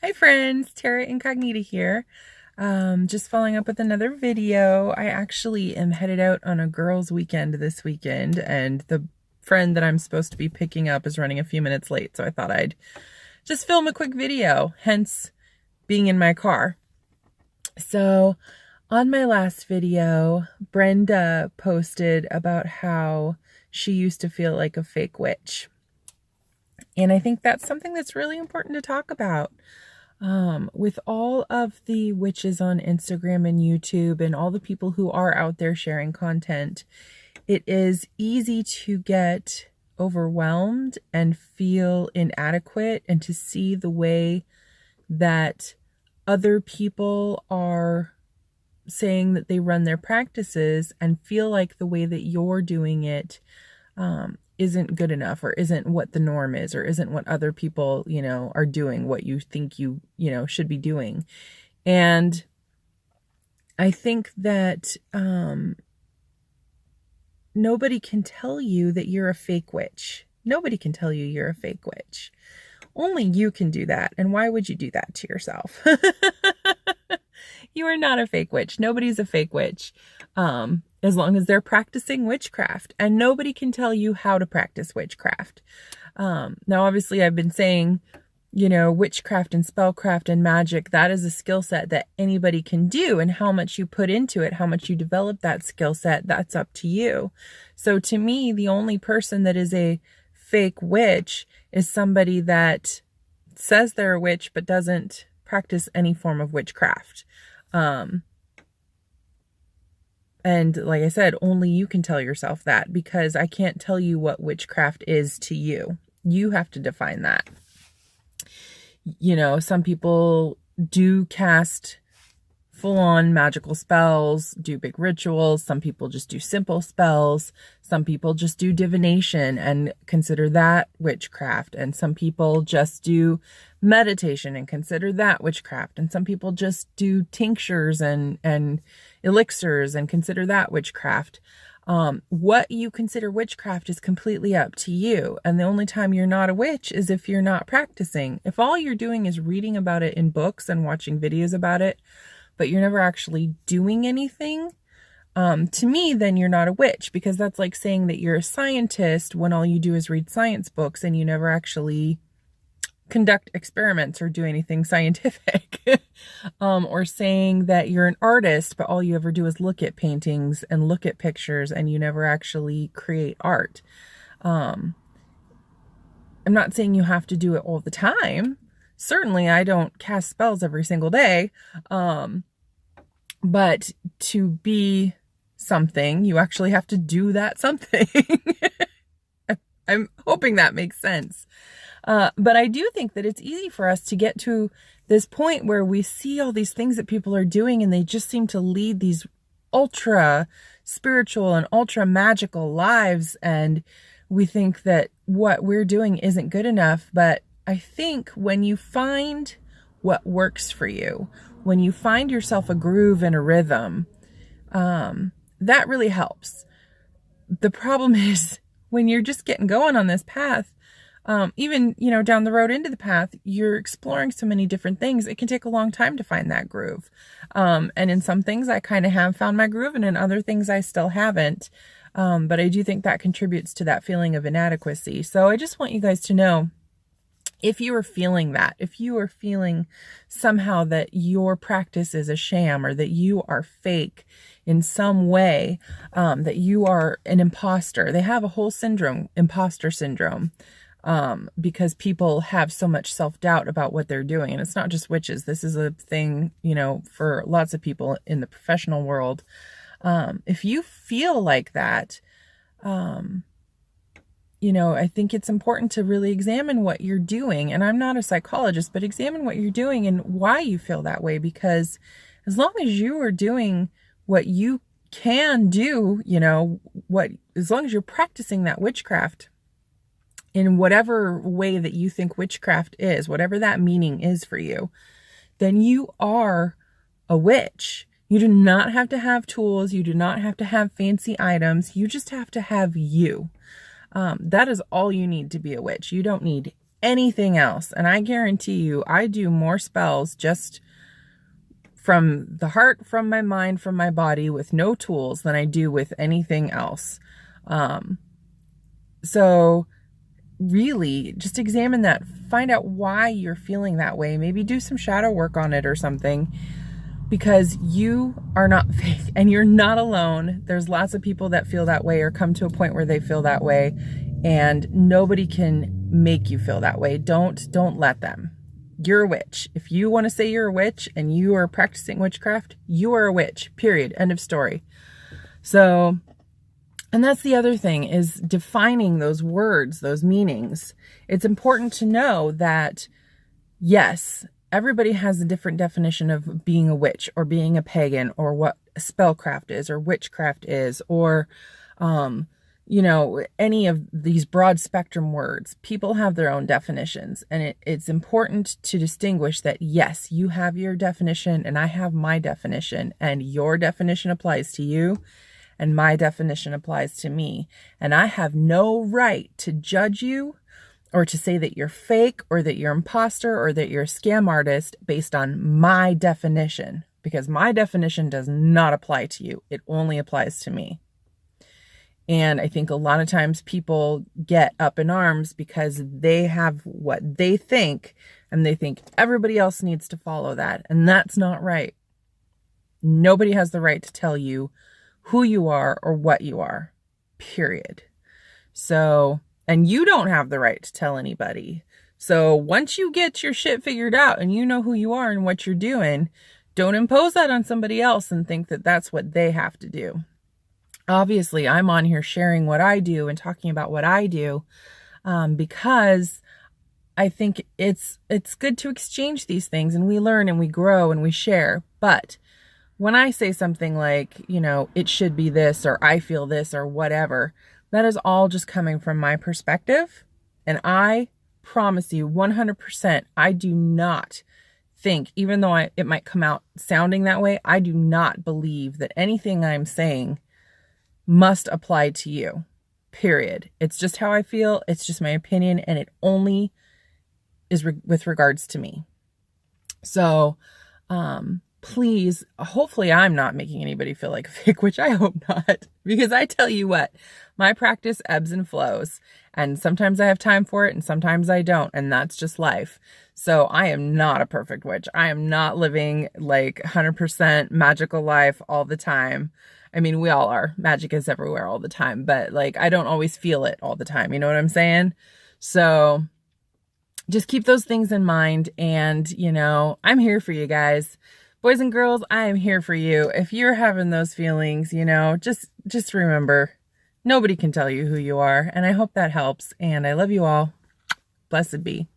Hi friends, Tara Incognita here. Just following up with another video. I actually am headed out on a girls' weekend this weekend, and the friend that I'm supposed to be picking up is running a few minutes late, so I thought I'd just film a quick video, hence being in my car. So on my last video, Brenda posted about how she used to feel like a fake witch. And I think that's something that's really important to talk about. With all of the witches on Instagram and YouTube and all the people who are out there sharing content, it is easy to get overwhelmed and feel inadequate and to see the way that other people are saying that they run their practices and feel like the way that you're doing it isn't good enough, or isn't what the norm is, or isn't what other people, are doing, what you think you should be doing. And I think that nobody can tell you that you're a fake witch. Nobody can tell you you're a fake witch. Only you can do that. And why would you do that to yourself? You are not a fake witch. Nobody's a fake witch. As long as they're practicing witchcraft, and nobody can tell you how to practice witchcraft. Now, obviously I've been saying, witchcraft and spellcraft and magic, that is a skill set that anybody can do, and how much you put into it, how much you develop that skill set, that's up to you. So to me, the only person that is a fake witch is somebody that says they're a witch, but doesn't practice any form of witchcraft. And like I said, only you can tell yourself that, because I can't tell you what witchcraft is to you. You have to define that. Some people do cast full-on magical spells, do big rituals. Some people just do simple spells. Some people just do divination and consider that witchcraft. And some people just do meditation and consider that witchcraft. And some people just do tinctures and elixirs and consider that witchcraft. What you consider witchcraft is completely up to you. And the only time you're not a witch is if you're not practicing. If all you're doing is reading about it in books and watching videos about it, but you're never actually doing anything, to me, then you're not a witch, because that's like saying that you're a scientist when all you do is read science books and you never actually conduct experiments or do anything scientific. Or saying that you're an artist, but all you ever do is look at paintings and look at pictures and you never actually create art. I'm not saying you have to do it all the time. Certainly, I don't cast spells every single day. But to be something, you actually have to do that something. I'm hoping that makes sense. But I do think that it's easy for us to get to this point where we see all these things that people are doing, and they just seem to lead these ultra spiritual and ultra magical lives. And we think that what we're doing isn't good enough. But I think when you find what works for you, when you find yourself a groove and a rhythm, that really helps. The problem is when you're just getting going on this path, even, down the road into the path, you're exploring so many different things. It can take a long time to find that groove. And in some things I kind of have found my groove, and in other things I still haven't. But I do think that contributes to that feeling of inadequacy. So I just want you guys to know, if you are feeling that, if you are feeling somehow that your practice is a sham, or that you are fake in some way, that you are an imposter. They have a whole syndrome, imposter syndrome, because people have so much self-doubt about what they're doing. And it's not just witches. This is a thing, for lots of people in the professional world. If you feel like that, I think it's important to really examine what you're doing. And I'm not a psychologist, but examine what you're doing and why you feel that way. Because as long as you are doing what you can do, as long as you're practicing that witchcraft in whatever way that you think witchcraft is, whatever that meaning is for you, then you are a witch. You do not have to have tools. You do not have to have fancy items. You just have to have you. That is all you need to be a witch. You don't need anything else. And I guarantee you, I do more spells just from the heart, from my mind, from my body with no tools than I do with anything else. So really just examine that, find out why you're feeling that way. Maybe do some shadow work on it or something, because you are not fake and you're not alone. There's lots of people that feel that way or come to a point where they feel that way, and nobody can make you feel that way. Don't let them. You're a witch. If you want to say you're a witch and you are practicing witchcraft, you are a witch, period. End of story. So, and that's the other thing, is defining those words, those meanings. It's important to know that, yes, everybody has a different definition of being a witch or being a pagan, or what spellcraft is or witchcraft is, or, any of these broad spectrum words. People have their own definitions, and it's important to distinguish that, yes, you have your definition and I have my definition, and your definition applies to you and my definition applies to me. And I have no right to judge you or to say that you're fake or that you're imposter or that you're a scam artist based on my definition, because my definition does not apply to you. It only applies to me. And I think a lot of times people get up in arms because they have what they think, and they think everybody else needs to follow that. And that's not right. Nobody has the right to tell you who you are or what you are, period. So, and you don't have the right to tell anybody. So once you get your shit figured out and you know who you are and what you're doing, don't impose that on somebody else and think that that's what they have to do. Obviously, I'm on here sharing what I do and talking about what I do, because I think it's good to exchange these things, and we learn and we grow and we share. But when I say something like, it should be this, or I feel this, or whatever, that is all just coming from my perspective. And I promise you 100%, I do not think, even though it might come out sounding that way, I do not believe that anything I'm saying must apply to you, period. It's just how I feel. It's just my opinion. And it only is with regards to me. So, please, hopefully I'm not making anybody feel like a fake, which I hope not, because I tell you what, my practice ebbs and flows, and sometimes I have time for it and sometimes I don't, and that's just life. So I am not a perfect witch. I am not living like 100% magical life all the time. I mean, we all are. Magic is everywhere all the time, but like, I don't always feel it all the time. You know what I'm saying? So just keep those things in mind. And, I'm here for you guys. Boys and girls, I am here for you. If you're having those feelings, just remember, nobody can tell you who you are. And I hope that helps. And I love you all. Blessed be.